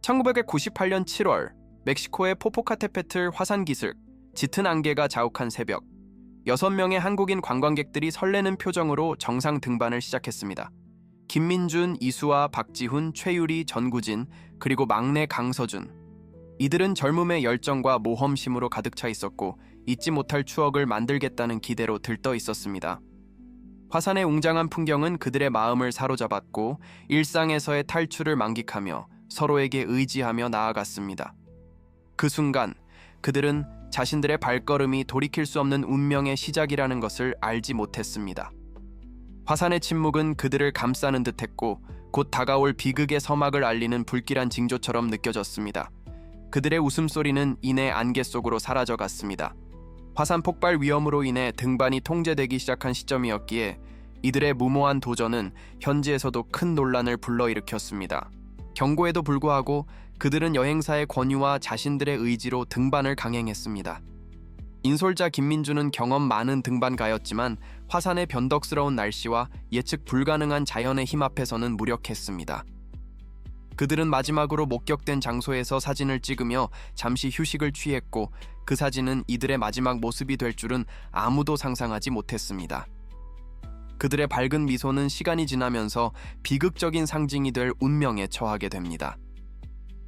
1998년 7월 멕시코의 포포카테페틀 화산 기슭 짙은 안개가 자욱한 새벽 6명의 한국인 관광객들이 설레는 표정으로 정상 등반을 시작했습니다. 김민준, 이수아, 박지훈, 최유리, 전구진, 그리고 막내 강서준. 이들은 젊음의 열정과 모험심으로 가득 차 있었고 잊지 못할 추억을 만들겠다는 기대로 들떠 있었습니다. 화산의 웅장한 풍경은 그들의 마음을 사로잡았고 일상에서의 탈출을 만끽하며 서로에게 의지하며 나아갔습니다. 그 순간 그들은 자신들의 발걸음이 돌이킬 수 없는 운명의 시작이라는 것을 알지 못했습니다. 화산의 침묵은 그들을 감싸는 듯했고 곧 다가올 비극의 서막을 알리는 불길한 징조처럼 느껴졌습니다. 그들의 웃음소리는 이내 안개 속으로 사라져갔습니다. 화산 폭발 위험으로 인해 등반이 통제되기 시작한 시점이었기에 이들의 무모한 도전은 현지에서도 큰 논란을 불러일으켰습니다. 경고에도 불구하고 그들은 여행사의 권유와 자신들의 의지로 등반을 강행했습니다. 인솔자 김민주는 경험 많은 등반가였지만 화산의 변덕스러운 날씨와 예측 불가능한 자연의 힘 앞에서는 무력했습니다. 그들은 마지막으로 목격된 장소에서 사진을 찍으며 잠시 휴식을 취했고 그 사진은 이들의 마지막 모습이 될 줄은 아무도 상상하지 못했습니다. 그들의 밝은 미소는 시간이 지나면서 비극적인 상징이 될 운명에 처하게 됩니다.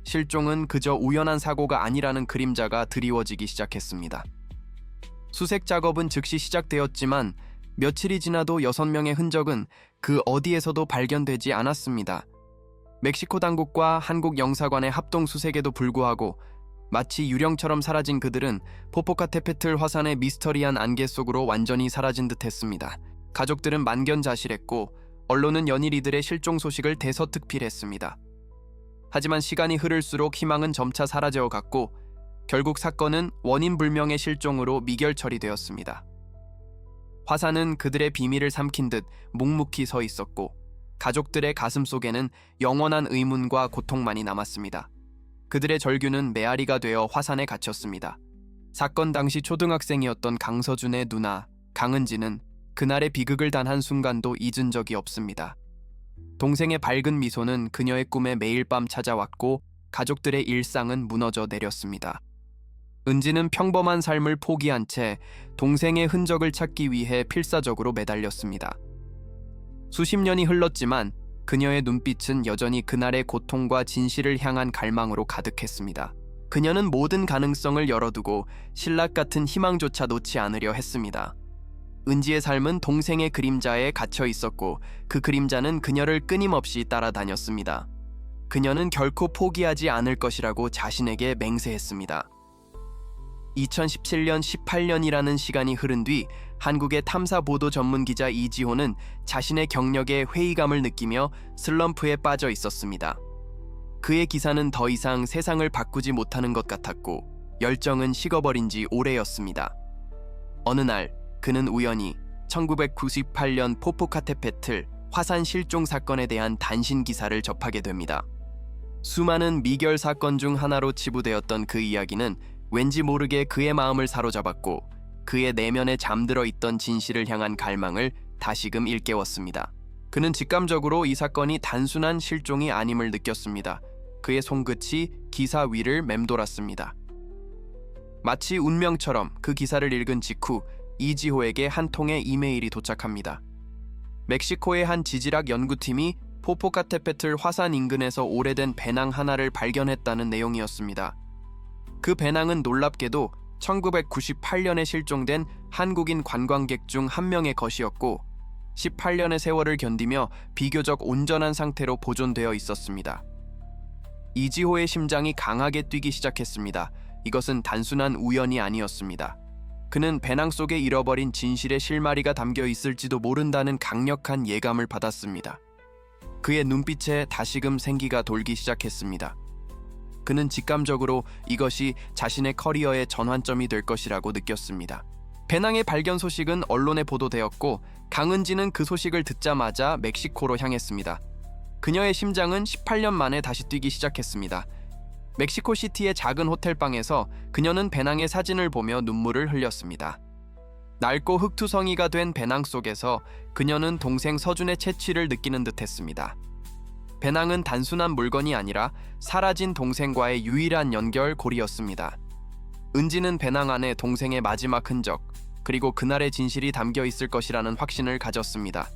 실종은 그저 우연한 사고가 아니라는 그림자가 드리워지기 시작했습니다. 수색 작업은 즉시 시작되었지만 며칠이 지나도 6명의 흔적은 그 어디에서도 발견되지 않았습니다. 멕시코 당국과 한국 영사관의 합동 수색에도 불구하고 마치 유령처럼 사라진 그들은 포포카테페틀 화산의 미스터리한 안개 속으로 완전히 사라진 듯했습니다. 가족들은 만견자실했고 언론은 연일 이들의 실종 소식을 대서특필했습니다. 하지만 시간이 흐를수록 희망은 점차 사라져갔고 결국 사건은 원인 불명의 실종으로 미결 처리되었습니다. 화산은 그들의 비밀을 삼킨 듯 묵묵히 서 있었고 가족들의 가슴 속에는 영원한 의문과 고통만이 남았습니다. 그들의 절규는 메아리가 되어 화산에 갇혔습니다. 사건 당시 초등학생이었던 강서준의 누나 강은지는 그날의 비극을 단 한순간도 잊은 적이 없습니다. 동생의 밝은 미소는 그녀의 꿈에 매일 밤 찾아왔고 가족들의 일상은 무너져 내렸습니다. 은지는 평범한 삶을 포기한 채 동생의 흔적을 찾기 위해 필사적으로 매달렸습니다. 수십 년이 흘렀지만 그녀의 눈빛은 여전히 그날의 고통과 진실을 향한 갈망으로 가득했습니다. 그녀는 모든 가능성을 열어두고 신락 같은 희망조차 놓지 않으려 했습니다. 은지의 삶은 동생의 그림자에 갇혀 있었고 그 그림자는 그녀를 끊임없이 따라다녔습니다. 그녀는 결코 포기하지 않을 것이라고 자신에게 맹세했습니다. 2017년 18년이라는 시간이 흐른 뒤 한국의 탐사 보도 전문 기자 이지호는 자신의 경력에 회의감을 느끼며 슬럼프에 빠져 있었습니다. 그의 기사는 더 이상 세상을 바꾸지 못하는 것 같았고 열정은 식어버린 지 오래였습니다. 어느 날 그는 우연히 1998년 포포카테페틀 화산 실종 사건에 대한 단신 기사를 접하게 됩니다. 수많은 미결 사건 중 하나로 치부되었던 그 이야기는 왠지 모르게 그의 마음을 사로잡았고 그의 내면에 잠들어 있던 진실을 향한 갈망을 다시금 일깨웠습니다. 그는 직감적으로 이 사건이 단순한 실종이 아님을 느꼈습니다. 그의 손끝이 기사 위를 맴돌았습니다. 마치 운명처럼 그 기사를 읽은 직후 이지호에게 한 통의 이메일이 도착합니다. 멕시코의 한 지질학 연구팀이 포포카테페틀 화산 인근에서 오래된 배낭 하나를 발견했다는 내용이었습니다. 그 배낭은 놀랍게도 1998년에 실종된 한국인 관광객 중 한 명의 것이었고 18년의 세월을 견디며 비교적 온전한 상태로 보존되어 있었습니다. 이지호의 심장이 강하게 뛰기 시작했습니다. 이것은 단순한 우연이 아니었습니다. 그는 배낭 속에 잃어버린 진실의 실마리가 담겨 있을지도 모른다는 강력한 예감을 받았습니다. 그의 눈빛에 다시금 생기가 돌기 시작했습니다. 그는 직감적으로 이것이 자신의 커리어의 전환점이 될 것이라고 느꼈습니다. 배낭의 발견 소식은 언론에 보도되었고 강은지는 그 소식을 듣자마자 멕시코로 향했습니다. 그녀의 심장은 18년 만에 다시 뛰기 시작했습니다. 멕시코시티의 작은 호텔방에서 그녀는 배낭의 사진을 보며 눈물을 흘렸습니다. 낡고 흙투성이가 된 배낭 속에서 그녀는 동생 서준의 채취를 느끼는 듯했습니다. 배낭은 단순한 물건이 아니라 사라진 동생과의 유일한 연결고리였습니다. 은지는 배낭 안에 동생의 마지막 흔적, 그리고 그날의 진실이 담겨 있을 것이라는 확신을 가졌습니다.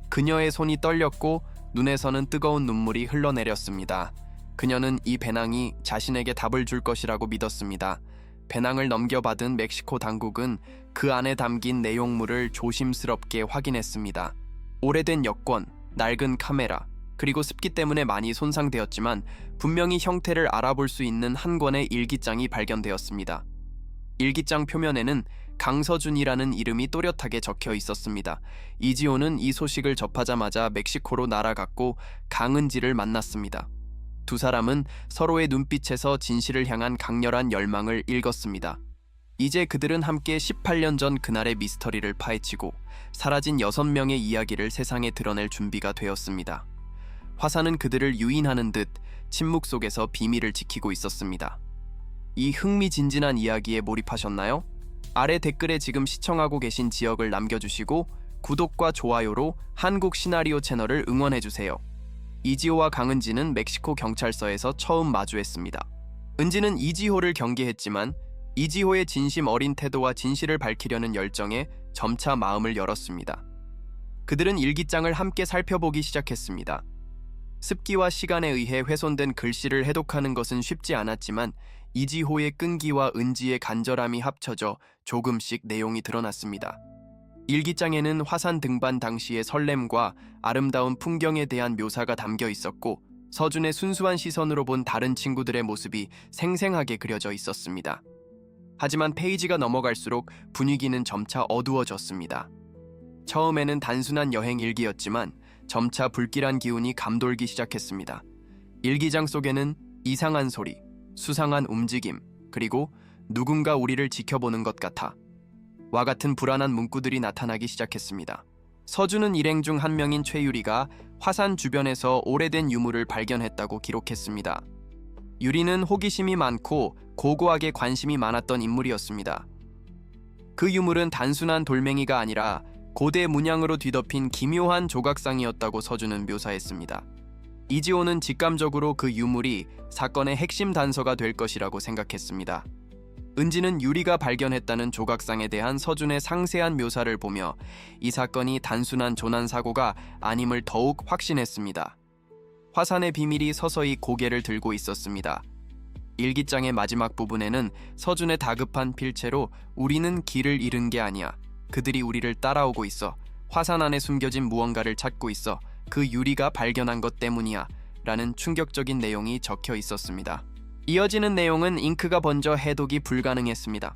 그녀의 손이 떨렸고 눈에서는 뜨거운 눈물이 흘러내렸습니다. 그녀는 이 배낭이 자신에게 답을 줄 것이라고 믿었습니다. 배낭을 넘겨받은 멕시코 당국은 그 안에 담긴 내용물을 조심스럽게 확인했습니다. 오래된 여권, 낡은 카메라, 그리고 습기 때문에 많이 손상되었지만 분명히 형태를 알아볼 수 있는 한 권의 일기장이 발견되었습니다. 일기장 표면에는 강서준이라는 이름이 또렷하게 적혀 있었습니다. 이지호는 이 소식을 접하자마자 멕시코로 날아갔고 강은지를 만났습니다. 두 사람은 서로의 눈빛에서 진실을 향한 강렬한 열망을 읽었습니다. 이제 그들은 함께 18년 전 그날의 미스터리를 파헤치고 사라진 6명의 이야기를 세상에 드러낼 준비가 되었습니다. 화사는 그들을 유인하는 듯 침묵 속에서 비밀을 지키고 있었습니다. 이 흥미진진한 이야기에 몰입하셨나요? 아래 댓글에 지금 시청하고 계신 지역을 남겨주시고 구독과 좋아요로 한국 시나리오 채널을 응원해주세요. 이지호와 강은지는 멕시코 경찰서에서 처음 마주했습니다. 은지는 이지호를 경계했지만 이지호의 진심 어린 태도와 진실을 밝히려는 열정에 점차 마음을 열었습니다. 그들은 일기장을 함께 살펴보기 시작했습니다. 습기와 시간에 의해 훼손된 글씨를 해독하는 것은 쉽지 않았지만 이지호의 끈기와 은지의 간절함이 합쳐져 조금씩 내용이 드러났습니다. 일기장에는 화산 등반 당시의 설렘과 아름다운 풍경에 대한 묘사가 담겨 있었고 서준의 순수한 시선으로 본 다른 친구들의 모습이 생생하게 그려져 있었습니다. 하지만 페이지가 넘어갈수록 분위기는 점차 어두워졌습니다. 처음에는 단순한 여행 일기였지만 점차 불길한 기운이 감돌기 시작했습니다. 일기장 속에는 이상한 소리, 수상한 움직임, 그리고 누군가 우리를 지켜보는 것 같아 와 같은 불안한 문구들이 나타나기 시작했습니다. 서준은 일행 중 한 명인 최유리가 화산 주변에서 오래된 유물을 발견했다고 기록했습니다. 유리는 호기심이 많고 고고하게 관심이 많았던 인물이었습니다. 그 유물은 단순한 돌멩이가 아니라 고대 문양으로 뒤덮인 기묘한 조각상이었다고 서준은 묘사했습니다. 이지호는 직감적으로 그 유물이 사건의 핵심 단서가 될 것이라고 생각했습니다. 은지는 유리가 발견했다는 조각상에 대한 서준의 상세한 묘사를 보며 이 사건이 단순한 조난사고가 아님을 더욱 확신했습니다. 화산의 비밀이 서서히 고개를 들고 있었습니다. 일기장의 마지막 부분에는 서준의 다급한 필체로 우리는 길을 잃은 게 아니야. 그들이 우리를 따라오고 있어. 화산 안에 숨겨진 무언가를 찾고 있어. 그 유리가 발견한 것 때문이야. 라는 충격적인 내용이 적혀 있었습니다. 이어지는 내용은 잉크가 번져 해독이 불가능했습니다.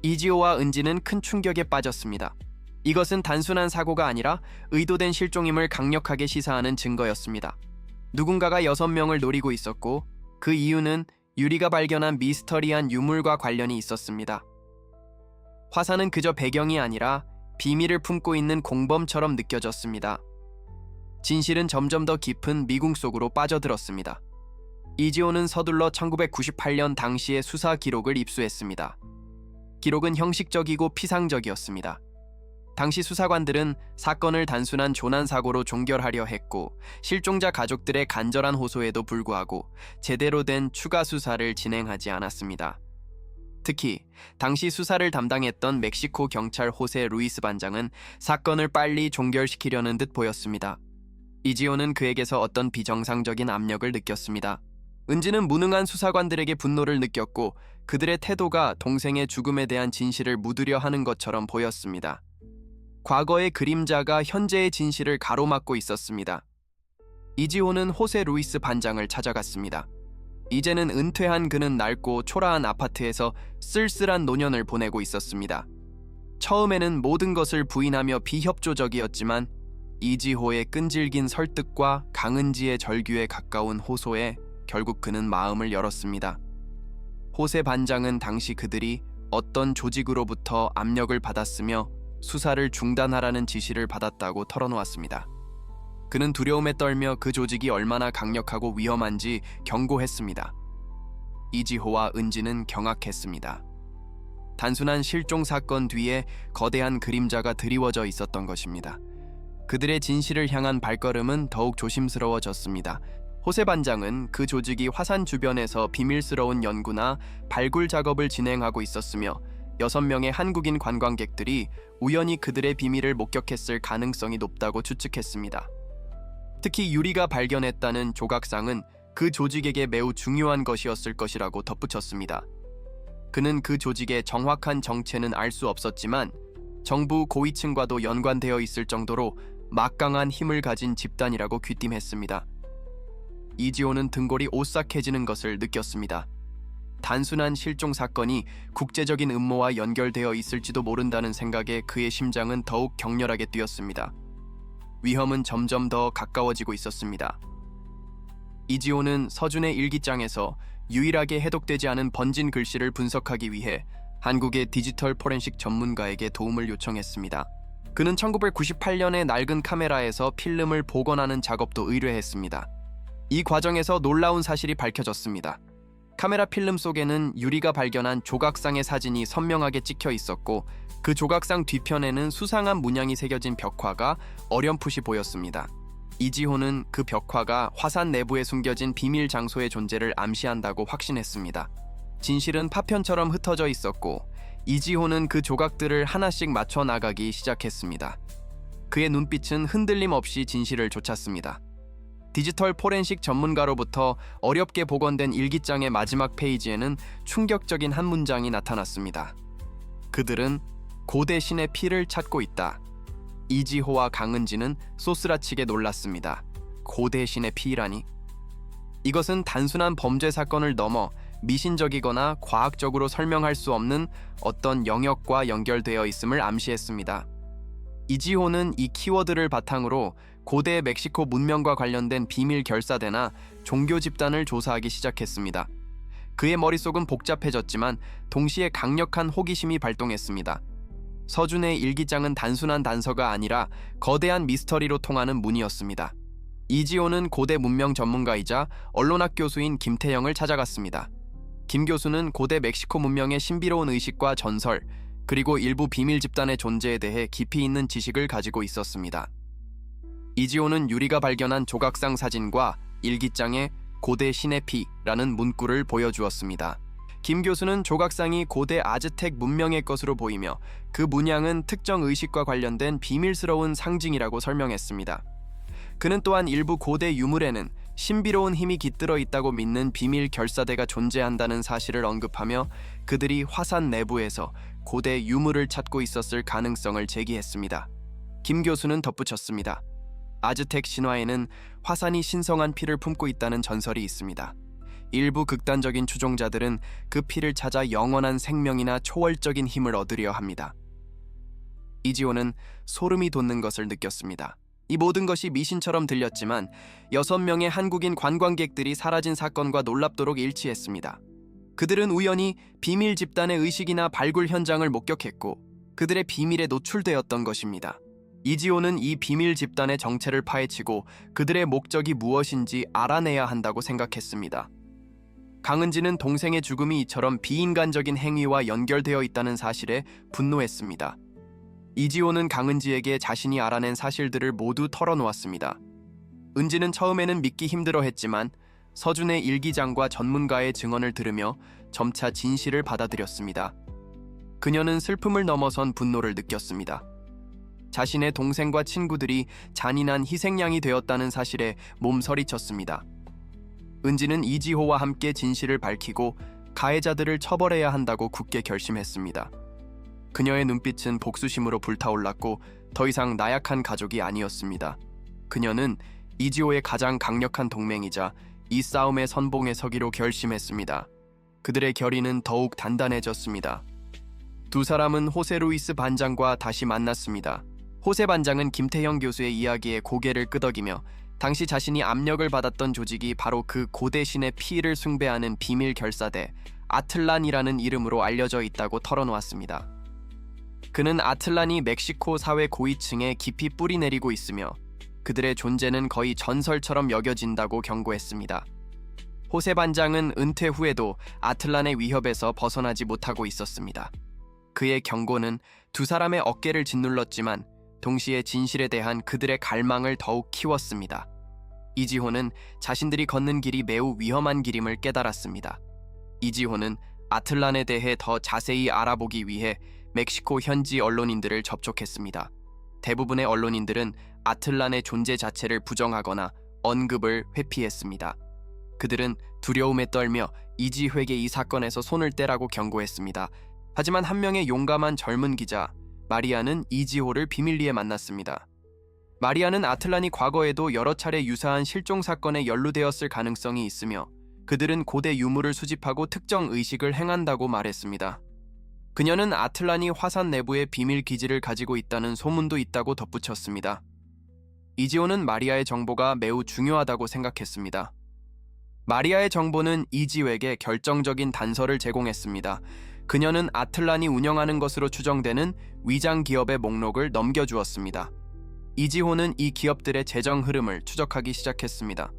이지호와 은지는 큰 충격에 빠졌습니다. 이것은 단순한 사고가 아니라 의도된 실종임을 강력하게 시사하는 증거였습니다. 누군가가 6명을 노리고 있었고 그 이유는 유리가 발견한 미스터리한 유물과 관련이 있었습니다. 화산은 그저 배경이 아니라 비밀을 품고 있는 공범처럼 느껴졌습니다. 진실은 점점 더 깊은 미궁 속으로 빠져들었습니다. 이지호는 서둘러 1998년 당시의 수사 기록을 입수했습니다. 기록은 형식적이고 피상적이었습니다. 당시 수사관들은 사건을 단순한 조난사고로 종결하려 했고 실종자 가족들의 간절한 호소에도 불구하고 제대로 된 추가 수사를 진행하지 않았습니다. 특히 당시 수사를 담당했던 멕시코 경찰 호세 루이스 반장은 사건을 빨리 종결시키려는 듯 보였습니다. 이지호는 그에게서 어떤 비정상적인 압력을 느꼈습니다. 은지는 무능한 수사관들에게 분노를 느꼈고 그들의 태도가 동생의 죽음에 대한 진실을 묻으려 하는 것처럼 보였습니다. 과거의 그림자가 현재의 진실을 가로막고 있었습니다. 이지호는 호세 루이스 반장을 찾아갔습니다. 이제는 은퇴한 그는 낡고 초라한 아파트에서 쓸쓸한 노년을 보내고 있었습니다. 처음에는 모든 것을 부인하며 비협조적이었지만 이지호의 끈질긴 설득과 강은지의 절규에 가까운 호소에 결국 그는 마음을 열었습니다. 호세 반장은 당시 그들이 어떤 조직으로부터 압력을 받았으며 수사를 중단하라는 지시를 받았다고 털어놓았습니다. 그는 두려움에 떨며 그 조직이 얼마나 강력하고 위험한지 경고했습니다. 이지호와 은지는 경악했습니다. 단순한 실종 사건 뒤에 거대한 그림자가 드리워져 있었던 것입니다. 그들의 진실을 향한 발걸음은 더욱 조심스러워졌습니다. 호세 반장은 그 조직이 화산 주변에서 비밀스러운 연구나 발굴 작업을 진행하고 있었으며 6명의 한국인 관광객들이 우연히 그들의 비밀을 목격했을 가능성이 높다고 추측했습니다. 특히 유리가 발견했다는 조각상은 그 조직에게 매우 중요한 것이었을 것이라고 덧붙였습니다. 그는 그 조직의 정확한 정체는 알 수 없었지만 정부 고위층과도 연관되어 있을 정도로 막강한 힘을 가진 집단이라고 귀띔했습니다. 이지호는 등골이 오싹해지는 것을 느꼈습니다. 단순한 실종 사건이 국제적인 음모와 연결되어 있을지도 모른다는 생각에 그의 심장은 더욱 격렬하게 뛰었습니다. 위험은 점점 더 가까워지고 있었습니다. 이지호는 서준의 일기장에서 유일하게 해독되지 않은 번진 글씨를 분석하기 위해 한국의 디지털 포렌식 전문가에게 도움을 요청했습니다. 그는 1998년에 낡은 카메라에서 필름을 복원하는 작업도 의뢰했습니다. 이 과정에서 놀라운 사실이 밝혀졌습니다. 카메라 필름 속에는 유리가 발견한 조각상의 사진이 선명하게 찍혀 있었고 그 조각상 뒤편에는 수상한 문양이 새겨진 벽화가 어렴풋이 보였습니다. 이지호는 그 벽화가 화산 내부에 숨겨진 비밀 장소의 존재를 암시한다고 확신했습니다. 진실은 파편처럼 흩어져 있었고 이지호는 그 조각들을 하나씩 맞춰 나가기 시작했습니다. 그의 눈빛은 흔들림 없이 진실을 좇았습니다. 디지털 포렌식 전문가로부터 어렵게 복원된 일기장의 마지막 페이지에는 충격적인 한 문장이 나타났습니다. 그들은 고대 신의 피를 찾고 있다. 이지호와 강은지는 소스라치게 놀랐습니다. 고대 신의 피라니? 이것은 단순한 범죄 사건을 넘어 미신적이거나 과학적으로 설명할 수 없는 어떤 영역과 연결되어 있음을 암시했습니다. 이지호는 이 키워드를 바탕으로 고대 멕시코 문명과 관련된 비밀 결사대나 종교 집단을 조사하기 시작했습니다. 그의 머릿속은 복잡해졌지만 동시에 강력한 호기심이 발동했습니다. 서준의 일기장은 단순한 단서가 아니라 거대한 미스터리로 통하는 문이었습니다. 이지호는 고대 문명 전문가이자 언론학 교수인 김태영을 찾아갔습니다. 김 교수는 고대 멕시코 문명의 신비로운 의식과 전설, 그리고 일부 비밀 집단의 존재에 대해 깊이 있는 지식을 가지고 있었습니다. 이지호는 유리가 발견한 조각상 사진과 일기장에 고대 신의 피라는 문구를 보여주었습니다. 김 교수는 조각상이 고대 아즈텍 문명의 것으로 보이며 그 문양은 특정 의식과 관련된 비밀스러운 상징이라고 설명했습니다. 그는 또한 일부 고대 유물에는 신비로운 힘이 깃들어 있다고 믿는 비밀 결사대가 존재한다는 사실을 언급하며 그들이 화산 내부에서 고대 유물을 찾고 있었을 가능성을 제기했습니다. 김 교수는 덧붙였습니다. 아즈텍 신화에는 화산이 신성한 피를 품고 있다는 전설이 있습니다. 일부 극단적인 추종자들은 그 피를 찾아 영원한 생명이나 초월적인 힘을 얻으려 합니다. 이지호는 소름이 돋는 것을 느꼈습니다. 이 모든 것이 미신처럼 들렸지만 6명의 한국인 관광객들이 사라진 사건과 놀랍도록 일치했습니다. 그들은 우연히 비밀 집단의 의식이나 발굴 현장을 목격했고 그들의 비밀에 노출되었던 것입니다. 이지호는 이 비밀 집단의 정체를 파헤치고 그들의 목적이 무엇인지 알아내야 한다고 생각했습니다. 강은지는 동생의 죽음이 이처럼 비인간적인 행위와 연결되어 있다는 사실에 분노했습니다. 이지호는 강은지에게 자신이 알아낸 사실들을 모두 털어놓았습니다. 은지는 처음에는 믿기 힘들어했지만 서준의 일기장과 전문가의 증언을 들으며 점차 진실을 받아들였습니다. 그녀는 슬픔을 넘어선 분노를 느꼈습니다. 자신의 동생과 친구들이 잔인한 희생양이 되었다는 사실에 몸서리쳤습니다. 은지는 이지호와 함께 진실을 밝히고 가해자들을 처벌해야 한다고 굳게 결심했습니다. 그녀의 눈빛은 복수심으로 불타올랐고 더 이상 나약한 가족이 아니었습니다. 그녀는 이지호의 가장 강력한 동맹이자 이 싸움의 선봉에 서기로 결심했습니다. 그들의 결의는 더욱 단단해졌습니다. 두 사람은 호세 루이스 반장과 다시 만났습니다. 호세 반장은 김태형 교수의 이야기에 고개를 끄덕이며 당시 자신이 압력을 받았던 조직이 바로 그 고대 신의 피를 숭배하는 비밀 결사대 아틀란이라는 이름으로 알려져 있다고 털어놓았습니다. 그는 아틀란이 멕시코 사회 고위층에 깊이 뿌리내리고 있으며 그들의 존재는 거의 전설처럼 여겨진다고 경고했습니다. 호세 반장은 은퇴 후에도 아틀란의 위협에서 벗어나지 못하고 있었습니다. 그의 경고는 두 사람의 어깨를 짓눌렀지만 동시에 진실에 대한 그들의 갈망을 더욱 키웠습니다. 이지호는 자신들이 걷는 길이 매우 위험한 길임을 깨달았습니다. 이지호는 아틀란에 대해 더 자세히 알아보기 위해 멕시코 현지 언론인들을 접촉했습니다. 대부분의 언론인들은 아틀란의 존재 자체를 부정하거나 언급을 회피했습니다. 그들은 두려움에 떨며 이지호에게 이 사건에서 손을 떼라고 경고했습니다. 하지만 한 명의 용감한 젊은 기자, 마리아는 이지호를 비밀리에 만났습니다. 마리아는 아틀란이 과거에도 여러 차례 유사한 실종 사건에 연루되었을 가능성이 있으며 그들은 고대 유물을 수집하고 특정 의식을 행한다고 말했습니다. 그녀는 아틀란이 화산 내부에 비밀 기지를 가지고 있다는 소문도 있다고 덧붙였습니다. 이지호는 마리아의 정보가 매우 중요하다고 생각했습니다. 마리아의 정보는 이지호에게 결정적인 단서를 제공했습니다. 그녀는 아틀란이 운영하는 것으로 추정되는 위장 기업의 목록을 넘겨주었습니다. 이지호는 이 기업들의 재정 흐름을 추적하기 시작했습니다.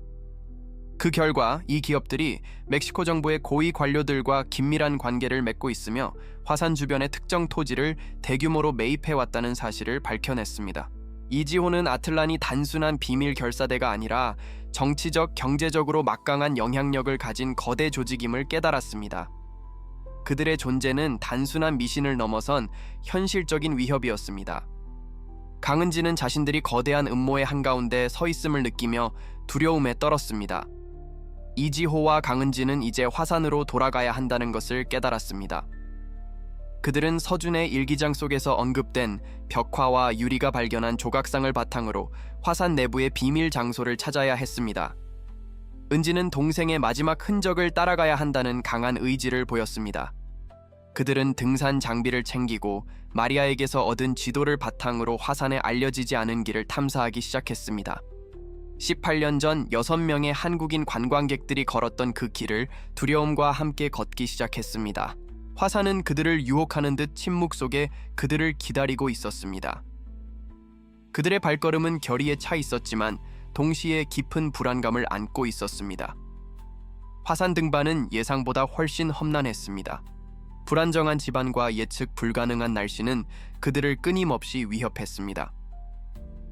그 결과 이 기업들이 멕시코 정부의 고위 관료들과 긴밀한 관계를 맺고 있으며 화산 주변의 특정 토지를 대규모로 매입해왔다는 사실을 밝혀냈습니다. 이지호는 아틀란이 단순한 비밀 결사대가 아니라 정치적, 경제적으로 막강한 영향력을 가진 거대 조직임을 깨달았습니다. 그들의 존재는 단순한 미신을 넘어선 현실적인 위협이었습니다. 강은지는 자신들이 거대한 음모의 한가운데 서 있음을 느끼며 두려움에 떨었습니다. 이지호와 강은지는 이제 화산으로 돌아가야 한다는 것을 깨달았습니다. 그들은 서준의 일기장 속에서 언급된 벽화와 유리가 발견한 조각상을 바탕으로 화산 내부의 비밀 장소를 찾아야 했습니다. 은지는 동생의 마지막 흔적을 따라가야 한다는 강한 의지를 보였습니다. 그들은 등산 장비를 챙기고 마리아에게서 얻은 지도를 바탕으로 화산에 알려지지 않은 길을 탐사하기 시작했습니다. 18년 전 6명의 한국인 관광객들이 걸었던 그 길을 두려움과 함께 걷기 시작했습니다. 화산은 그들을 유혹하는 듯 침묵 속에 그들을 기다리고 있었습니다. 그들의 발걸음은 결의에 차 있었지만 동시에 깊은 불안감을 안고 있었습니다. 화산 등반은 예상보다 훨씬 험난했습니다. 불안정한 지반과 예측 불가능한 날씨는 그들을 끊임없이 위협했습니다.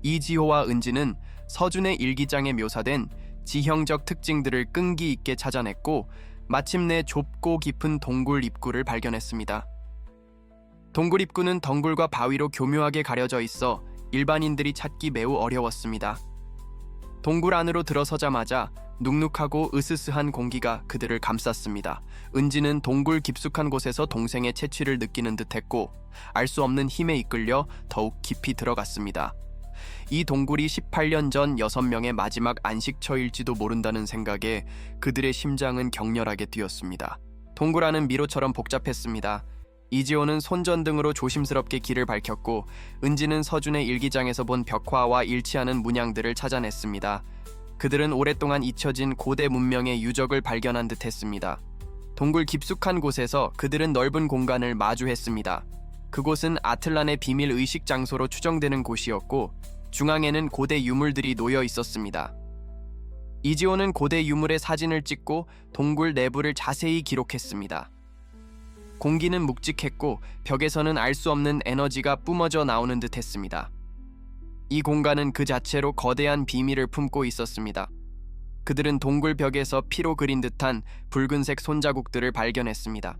이지호와 은지는 서준의 일기장에 묘사된 지형적 특징들을 끈기 있게 찾아냈고 마침내 좁고 깊은 동굴 입구를 발견했습니다. 동굴 입구는 덩굴과 바위로 교묘하게 가려져 있어 일반인들이 찾기 매우 어려웠습니다. 동굴 안으로 들어서자마자 눅눅하고 으스스한 공기가 그들을 감쌌습니다. 은지는 동굴 깊숙한 곳에서 동생의 채취를 느끼는 듯했고 알 수 없는 힘에 이끌려 더욱 깊이 들어갔습니다. 이 동굴이 18년 전 6명의 마지막 안식처일지도 모른다는 생각에 그들의 심장은 격렬하게 뛰었습니다. 동굴 안은 미로처럼 복잡했습니다. 이지호는 손전등으로 조심스럽게 길을 밝혔고 은지는 서준의 일기장에서 본 벽화와 일치하는 문양들을 찾아냈습니다. 그들은 오랫동안 잊혀진 고대 문명의 유적을 발견한 듯 했습니다. 동굴 깊숙한 곳에서 그들은 넓은 공간을 마주했습니다. 그곳은 아틀란의 비밀 의식 장소로 추정되는 곳이었고 중앙에는 고대 유물들이 놓여 있었습니다. 이지호는 고대 유물의 사진을 찍고 동굴 내부를 자세히 기록했습니다. 공기는 묵직했고 벽에서는 알 수 없는 에너지가 뿜어져 나오는 듯 했습니다. 이 공간은 그 자체로 거대한 비밀을 품고 있었습니다. 그들은 동굴 벽에서 피로 그린 듯한 붉은색 손자국들을 발견했습니다.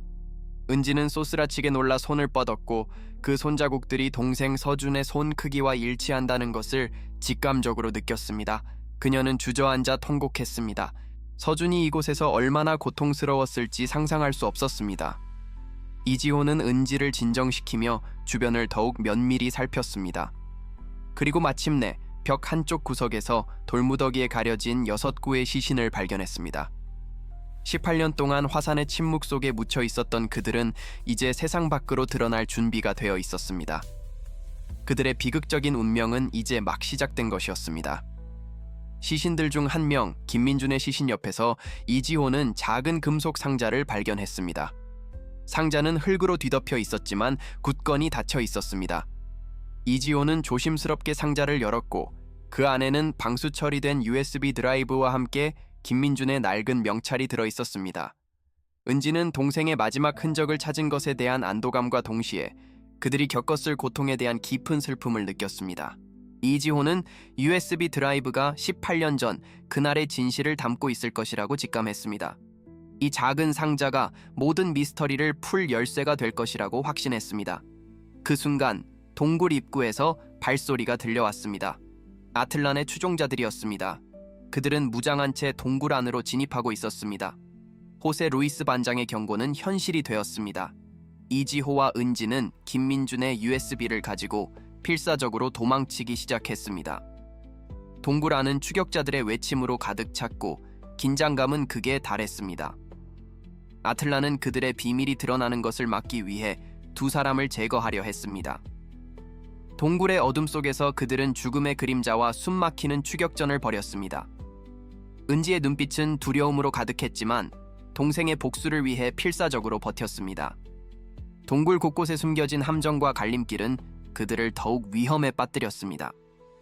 은지는 소스라치게 놀라 손을 뻗었고 그 손자국들이 동생 서준의 손 크기와 일치한다는 것을 직감적으로 느꼈습니다. 그녀는 주저앉아 통곡했습니다. 서준이 이곳에서 얼마나 고통스러웠을지 상상할 수 없었습니다. 이지호는 은지를 진정시키며 주변을 더욱 면밀히 살폈습니다. 그리고 마침내 벽 한쪽 구석에서 돌무더기에 가려진 6구의 시신을 발견했습니다. 18년 동안 화산의 침묵 속에 묻혀 있었던 그들은 이제 세상 밖으로 드러날 준비가 되어 있었습니다. 그들의 비극적인 운명은 이제 막 시작된 것이었습니다. 시신들 중 한 명, 김민준의 시신 옆에서 이지호는 작은 금속 상자를 발견했습니다. 상자는 흙으로 뒤덮여 있었지만 굳건히 닫혀 있었습니다. 이지호는 조심스럽게 상자를 열었고 그 안에는 방수 처리된 USB 드라이브와 함께 김민준의 낡은 명찰이 들어있었습니다. 은지는 동생의 마지막 흔적을 찾은 것에 대한 안도감과 동시에 그들이 겪었을 고통에 대한 깊은 슬픔을 느꼈습니다. 이지호는 USB 드라이브가 18년 전 그날의 진실을 담고 있을 것이라고 직감했습니다. 이 작은 상자가 모든 미스터리를 풀 열쇠가 될 것이라고 확신했습니다. 그 순간 동굴 입구에서 발소리가 들려왔습니다. 아틀란의 추종자들이었습니다. 그들은 무장한 채 동굴 안으로 진입하고 있었습니다. 호세 루이스 반장의 경고는 현실이 되었습니다. 이지호와 은지는 김민준의 USB를 가지고 필사적으로 도망치기 시작했습니다. 동굴 안은 추격자들의 외침으로 가득 찼고 긴장감은 극에 달했습니다. 아틀란은 그들의 비밀이 드러나는 것을 막기 위해 두 사람을 제거하려 했습니다. 동굴의 어둠 속에서 그들은 죽음의 그림자와 숨막히는 추격전을 벌였습니다. 은지의 눈빛은 두려움으로 가득했지만 동생의 복수를 위해 필사적으로 버텼습니다. 동굴 곳곳에 숨겨진 함정과 갈림길은 그들을 더욱 위험에 빠뜨렸습니다.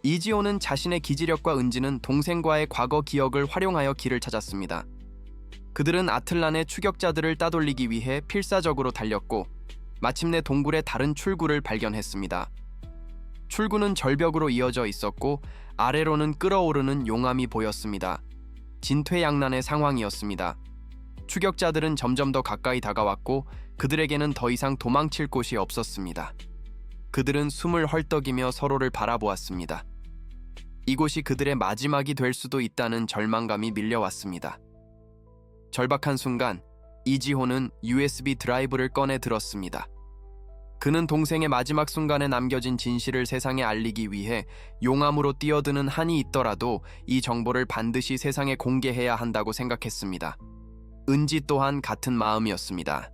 이지호는 자신의 기지력과 은지는 동생과의 과거 기억을 활용하여 길을 찾았습니다. 그들은 아틀란의 추격자들을 따돌리기 위해 필사적으로 달렸고 마침내 동굴의 다른 출구를 발견했습니다. 출구는 절벽으로 이어져 있었고 아래로는 끓어오르는 용암이 보였습니다. 진퇴양난의 상황이었습니다. 추격자들은 점점 더 가까이 다가왔고 그들에게는 더 이상 도망칠 곳이 없었습니다. 그들은 숨을 헐떡이며 서로를 바라보았습니다. 이곳이 그들의 마지막이 될 수도 있다는 절망감이 밀려왔습니다. 절박한 순간 이지호는 USB 드라이브를 꺼내 들었습니다. 그는 동생의 마지막 순간에 남겨진 진실을 세상에 알리기 위해 용암으로 뛰어드는 한이 있더라도 이 정보를 반드시 세상에 공개해야 한다고 생각했습니다. 은지 또한 같은 마음이었습니다.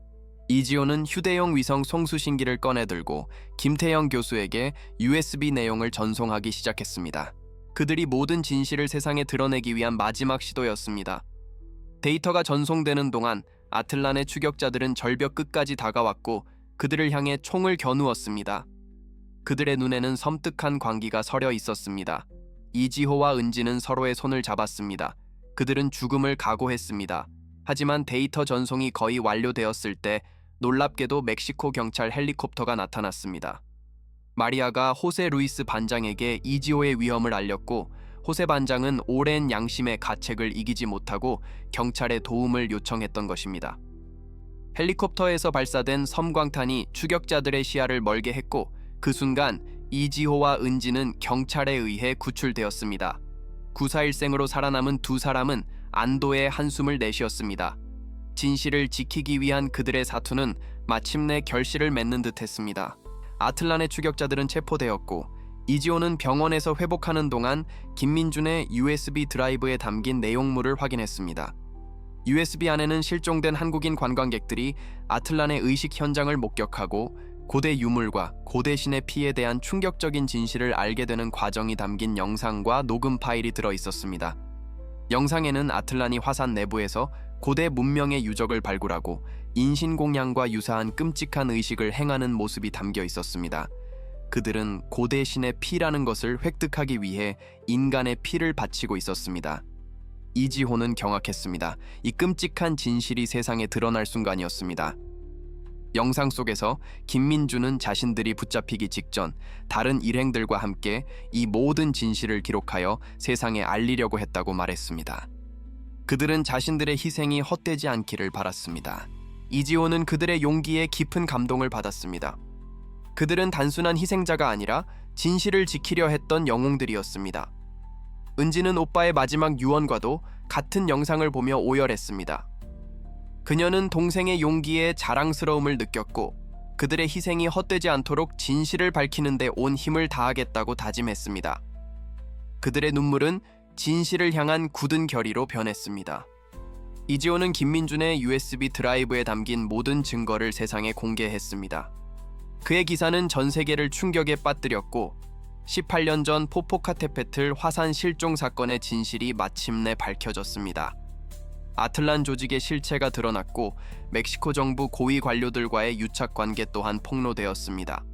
이지호는 휴대용 위성 송수신기를 꺼내들고 김태형 교수에게 USB 내용을 전송하기 시작했습니다. 그들이 모든 진실을 세상에 드러내기 위한 마지막 시도였습니다. 데이터가 전송되는 동안 아틀란의 추격자들은 절벽 끝까지 다가왔고 그들을 향해 총을 겨누었습니다. 그들의 눈에는 섬뜩한 광기가 서려 있었습니다. 이지호와 은지는 서로의 손을 잡았습니다. 그들은 죽음을 각오했습니다. 하지만 데이터 전송이 거의 완료되었을 때 놀랍게도 멕시코 경찰 헬리콥터가 나타났습니다. 마리아가 호세 루이스 반장에게 이지호의 위험을 알렸고 호세 반장은 오랜 양심의 가책을 이기지 못하고 경찰의 도움을 요청했던 것입니다. 헬리콥터에서 발사된 섬광탄이 추격자들의 시야를 멀게 했고 그 순간 이지호와 은지는 경찰에 의해 구출되었습니다. 구사일생으로 살아남은 두 사람은 안도의 한숨을 내쉬었습니다. 진실을 지키기 위한 그들의 사투는 마침내 결실을 맺는 듯했습니다. 아틀란의 추격자들은 체포되었고 이지호는 병원에서 회복하는 동안 김민준의 USB 드라이브에 담긴 내용물을 확인했습니다. USB 안에는 실종된 한국인 관광객들이 아틀란의 의식 현장을 목격하고 고대 유물과 고대 신의 피에 대한 충격적인 진실을 알게 되는 과정이 담긴 영상과 녹음 파일이 들어 있었습니다. 영상에는 아틀란이 화산 내부에서 고대 문명의 유적을 발굴하고 인신공양과 유사한 끔찍한 의식을 행하는 모습이 담겨 있었습니다. 그들은 고대 신의 피라는 것을 획득하기 위해 인간의 피를 바치고 있었습니다. 이지호는 경악했습니다. 이 끔찍한 진실이 세상에 드러날 순간이었습니다. 영상 속에서 김민준은 자신들이 붙잡히기 직전 다른 일행들과 함께 이 모든 진실을 기록하여 세상에 알리려고 했다고 말했습니다. 그들은 자신들의 희생이 헛되지 않기를 바랐습니다. 이지호는 그들의 용기에 깊은 감동을 받았습니다. 그들은 단순한 희생자가 아니라 진실을 지키려 했던 영웅들이었습니다. 은지는 오빠의 마지막 유언과도 같은 영상을 보며 오열했습니다. 그녀는 동생의 용기에 자랑스러움을 느꼈고 그들의 희생이 헛되지 않도록 진실을 밝히는 데 온 힘을 다하겠다고 다짐했습니다. 그들의 눈물은 진실을 향한 굳은 결의로 변했습니다. 이지호는 김민준의 USB 드라이브에 담긴 모든 증거를 세상에 공개했습니다. 그의 기사는 전 세계를 충격에 빠뜨렸고 18년 전 포포카테페틀 화산 실종 사건의 진실이 마침내 밝혀졌습니다. 아틀란 조직의 실체가 드러났고 멕시코 정부 고위 관료들과의 유착 관계 또한 폭로되었습니다.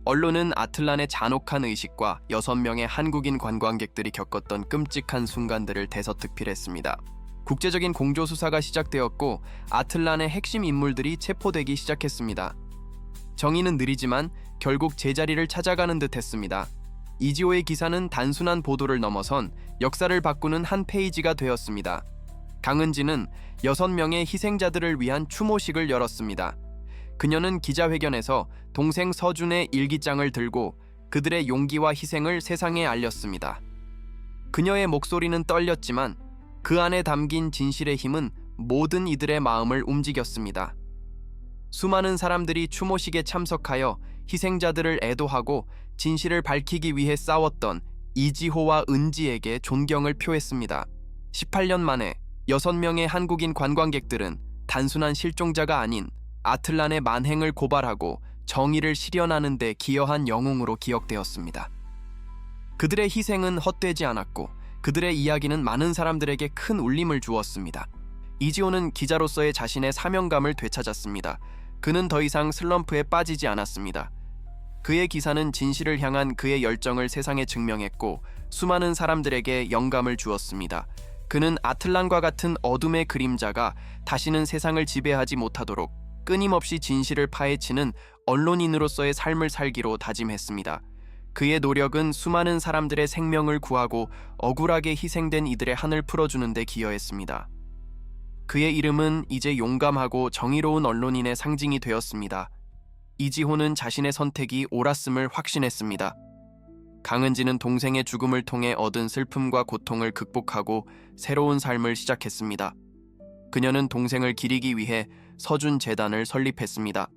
언론은 아틀란의 잔혹한 의식과 6명의 한국인 관광객들이 겪었던 끔찍한 순간들을 대서특필했습니다. 국제적인 공조 수사가 시작되었고 아틀란의 핵심 인물들이 체포되기 시작했습니다. 정의는 느리지만 결국 제자리를 찾아가는 듯했습니다. 이지호의 기사는 단순한 보도를 넘어선 역사를 바꾸는 한 페이지가 되었습니다. 강은지는 6명의 희생자들을 위한 추모식을 열었습니다. 그녀는 기자회견에서 동생 서준의 일기장을 들고 그들의 용기와 희생을 세상에 알렸습니다. 그녀의 목소리는 떨렸지만 그 안에 담긴 진실의 힘은 모든 이들의 마음을 움직였습니다. 수많은 사람들이 추모식에 참석하여 희생자들을 애도하고 진실을 밝히기 위해 싸웠던 이지호와 은지에게 존경을 표했습니다. 18년 만에 6명의 한국인 관광객들은 단순한 실종자가 아닌 아틀란의 만행을 고발하고 정의를 실현하는 데 기여한 영웅으로 기억되었습니다. 그들의 희생은 헛되지 않았고 그들의 이야기는 많은 사람들에게 큰 울림을 주었습니다. 이지호는 기자로서의 자신의 사명감을 되찾았습니다. 그는 더 이상 슬럼프에 빠지지 않았습니다. 그의 기사는 진실을 향한 그의 열정을 세상에 증명했고 수많은 사람들에게 영감을 주었습니다. 그는 아틀란과 같은 어둠의 그림자가 다시는 세상을 지배하지 못하도록 끊임없이 진실을 파헤치는 언론인으로서의 삶을 살기로 다짐했습니다. 그의 노력은 수많은 사람들의 생명을 구하고 억울하게 희생된 이들의 한을 풀어주는 데 기여했습니다. 그의 이름은 이제 용감하고 정의로운 언론인의 상징이 되었습니다. 이지호는 자신의 선택이 옳았음을 확신했습니다. 강은지는 동생의 죽음을 통해 얻은 슬픔과 고통을 극복하고 새로운 삶을 시작했습니다. 그녀는 동생을 기리기 위해 서준 재단을 설립했습니다.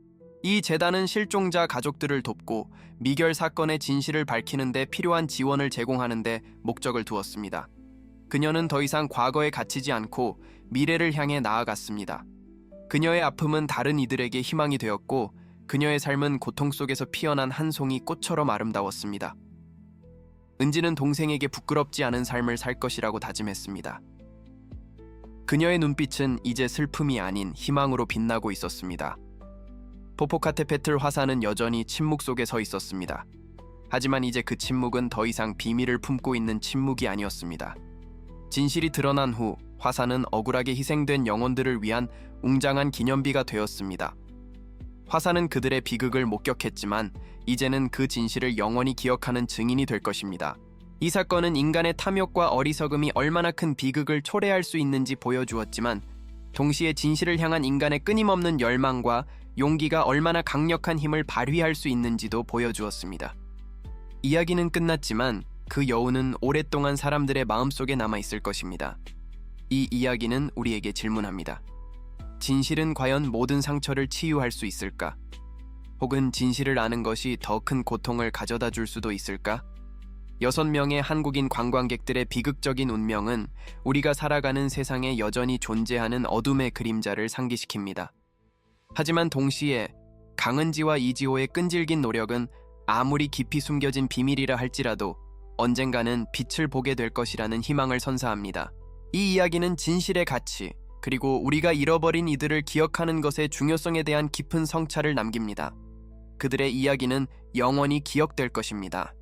이 재단은 실종자 가족들을 돕고 미결 사건의 진실을 밝히는 데 필요한 지원을 제공하는 데 목적을 두었습니다. 그녀는 더 이상 과거에 갇히지 않고 미래를 향해 나아갔습니다. 그녀의 아픔은 다른 이들에게 희망이 되었고 그녀의 삶은 고통 속에서 피어난 한 송이 꽃처럼 아름다웠습니다. 은지는 동생에게 부끄럽지 않은 삶을 살 것이라고 다짐했습니다. 그녀의 눈빛은 이제 슬픔이 아닌 희망으로 빛나고 있었습니다. 포포카테페틀 화산은 여전히 침묵 속에 서 있었습니다. 하지만 이제 그 침묵은 더 이상 비밀을 품고 있는 침묵이 아니었습니다. 진실이 드러난 후 화산은 억울하게 희생된 영혼들을 위한 웅장한 기념비가 되었습니다. 화산은 그들의 비극을 목격했지만 이제는 그 진실을 영원히 기억하는 증인이 될 것입니다. 이 사건은 인간의 탐욕과 어리석음이 얼마나 큰 비극을 초래할 수 있는지 보여주었지만 동시에 진실을 향한 인간의 끊임없는 열망과 용기가 얼마나 강력한 힘을 발휘할 수 있는지도 보여주었습니다. 이야기는 끝났지만 그 여운은 오랫동안 사람들의 마음속에 남아있을 것입니다. 이 이야기는 우리에게 질문합니다. 진실은 과연 모든 상처를 치유할 수 있을까? 혹은 진실을 아는 것이 더 큰 고통을 가져다 줄 수도 있을까? 6명의 한국인 관광객들의 비극적인 운명은 우리가 살아가는 세상에 여전히 존재하는 어둠의 그림자를 상기시킵니다. 하지만 동시에 강은지와 이지호의 끈질긴 노력은 아무리 깊이 숨겨진 비밀이라 할지라도 언젠가는 빛을 보게 될 것이라는 희망을 선사합니다. 이 이야기는 진실의 가치, 그리고 우리가 잃어버린 이들을 기억하는 것의 중요성에 대한 깊은 성찰을 남깁니다. 그들의 이야기는 영원히 기억될 것입니다.